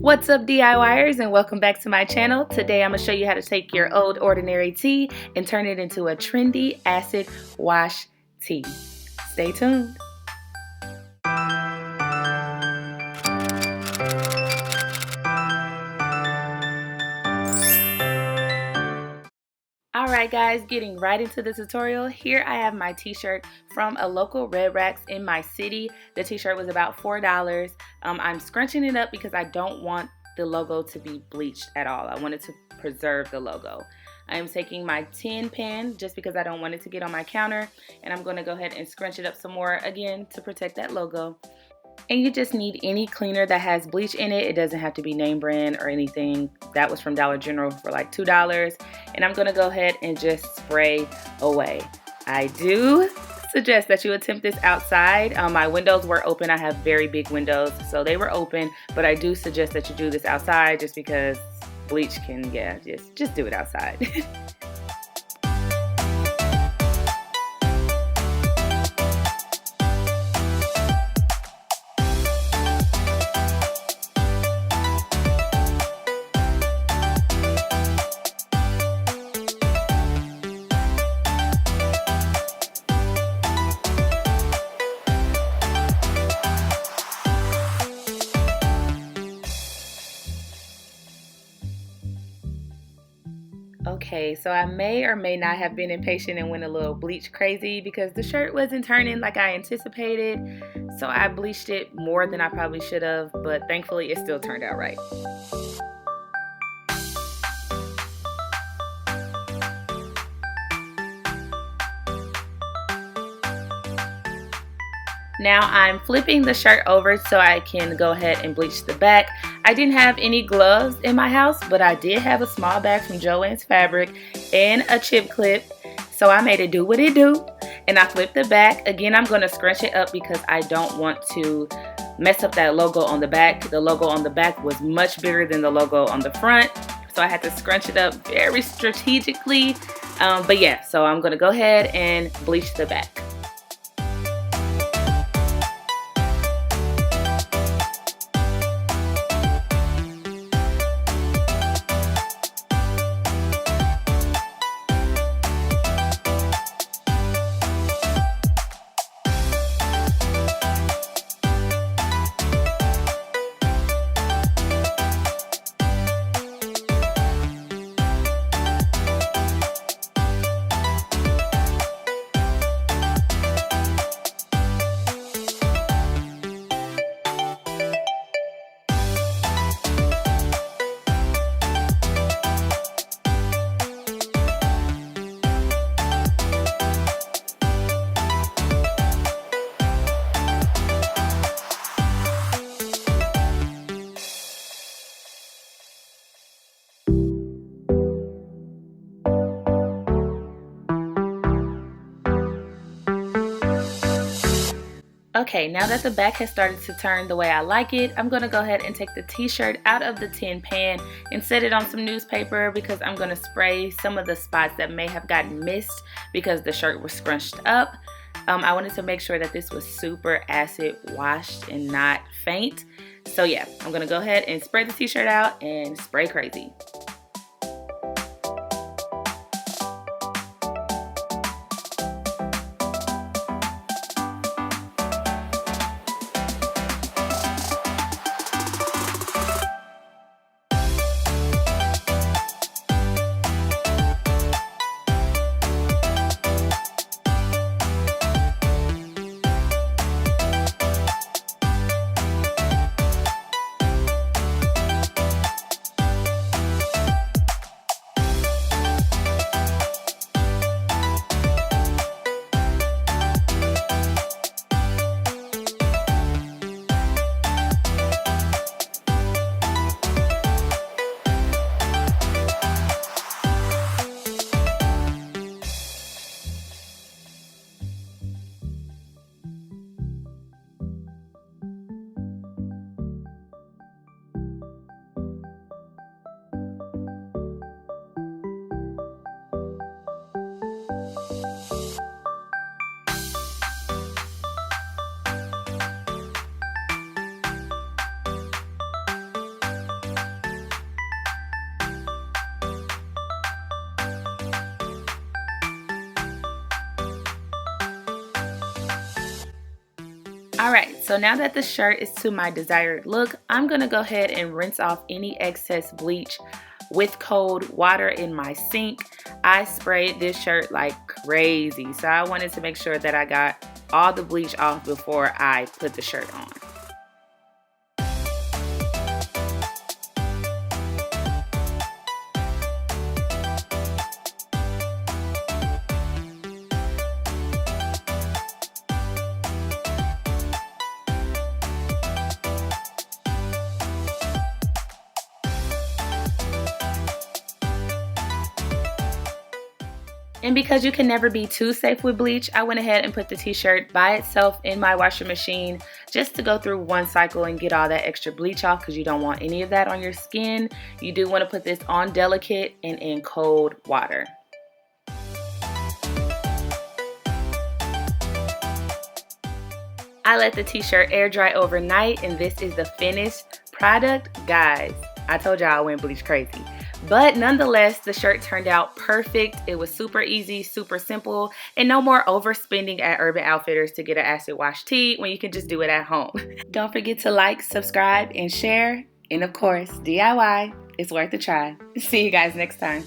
What's up, DIYers, and welcome back to my channel. Today I'm going to show you how to take your old ordinary tea and turn it into a trendy acid wash tea. Stay tuned. Alright guys, getting right into the tutorial. Here I have my t-shirt from a local Red Racks in my city. The t-shirt was about $4. I'm scrunching it up because I don't want the logo to be bleached at all. I wanted to preserve the logo. I am taking my tin pan just because I don't want it to get on my counter, and I'm going to go ahead and scrunch it up some more again to protect that logo. And you just need any cleaner that has bleach in it. It doesn't have to be name brand or anything. That was from Dollar General for like $2. And I'm going to go ahead and just spray away. I do suggest that you attempt this outside. My windows were open. I have very big windows, so they were open. But I do suggest that you do this outside just because bleach can, just do it outside. Okay, so I may or may not have been impatient and went a little bleach crazy because the shirt wasn't turning like I anticipated. So I bleached it more than I probably should have, but thankfully it still turned out right. Now I'm flipping the shirt over so I can go ahead and bleach the back. I didn't have any gloves in my house, but I did have a small bag from Joann's Fabric and a chip clip. So I made it do what it do, and I flipped the back. Again, I'm going to scrunch it up because I don't want to mess up that logo on the back. The logo on the back was much bigger than the logo on the front, so I had to scrunch it up very strategically. But yeah, so I'm going to go ahead and bleach the back. Okay, now that the back has started to turn the way I like it, I'm going to go ahead and take the t-shirt out of the tin pan and set it on some newspaper because I'm going to spray some of the spots that may have gotten missed because the shirt was scrunched up. I wanted to make sure that this was super acid washed and not faint. So yeah, I'm going to go ahead and spray the t-shirt out and spray crazy. Alright, so now that the shirt is to my desired look, I'm going to go ahead and rinse off any excess bleach with cold water in my sink. I sprayed this shirt like crazy, so I wanted to make sure that I got all the bleach off before I put the shirt on. And because you can never be too safe with bleach, I went ahead and put the t-shirt by itself in my washing machine just to go through one cycle and get all that extra bleach off, because you don't want any of that on your skin. You do want to put this on delicate and in cold water. I let the t-shirt air dry overnight, and this is the finished product. Guys, I told y'all I went bleach crazy. But nonetheless, the shirt turned out perfect. It was super easy, super simple, and no more overspending at Urban Outfitters to get an acid wash tee when you can just do it at home. Don't forget to like, subscribe, and share. And of course, DIY. It's worth a try. See you guys next time.